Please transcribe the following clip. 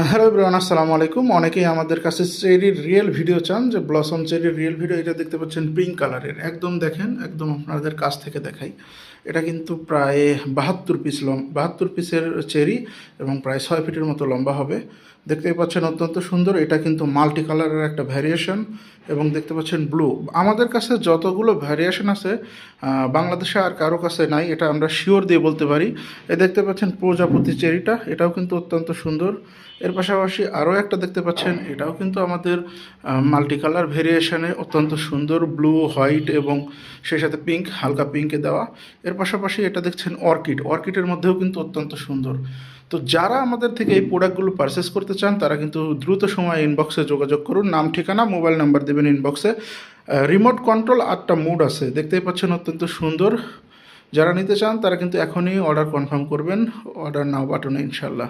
Hello everyone, আসসালামু আলাইকুম। অনেকেই আমাদের কাছে চেরির রিয়েল ভিডিও চান, যে ব্লসম চেরির রিয়েল ভিডিও। এটা দেখতে পাচ্ছেন পিঙ্ক কালারের, একদম দেখেন, একদম আপনাদের কাছ থেকে দেখাই। এটা কিন্তু প্রায় 72 পিসের চেরি এবং প্রায় 6 ফিটের মতো লম্বা হবে। দেখতেই পাচ্ছেন অত্যন্ত সুন্দর। এটা কিন্তু মাল্টি কালারের একটা ভ্যারিয়েশন এবং দেখতে পাচ্ছেন ব্লু। আমাদের কাছে যতগুলো ভ্যারিয়েশন আছে বাংলাদেশে আর কারো কাছে নাই, এটা আমরা শিওর দিয়ে বলতে পারি। এই দেখতে পাচ্ছেন প্রজাপতি চেরিটা, এটাও কিন্তু অত্যন্ত সুন্দর। এর পাশাপাশি আরও একটা দেখতে পাচ্ছেন, এটাও কিন্তু আমাদের মাল্টি কালার ভেরিয়েশনে অত্যন্ত সুন্দর, ব্লু, হোয়াইট এবং সেই সাথে পিঙ্ক, হালকা পিঙ্কে দেওয়া। এর পাশাপাশি এটা দেখছেন অর্কিডের মধ্যেও কিন্তু অত্যন্ত সুন্দর। তো যারা আমাদের থেকে এই প্রোডাক্টগুলো পারচেস করতে চান তারা কিন্তু দ্রুত সময় ইনবক্সে যোগাযোগ করুন। নাম, ঠিকানা, মোবাইল নাম্বার দেবেন ইনবক্সে। রিমোট কন্ট্রোল 8টা মুড আছে, দেখতেই পাচ্ছেন অত্যন্ত সুন্দর। যারা নিতে চান তারা কিন্তু এখনই অর্ডার কনফার্ম করবেন, অর্ডার নাও বাটনে, ইনশাল্লাহ।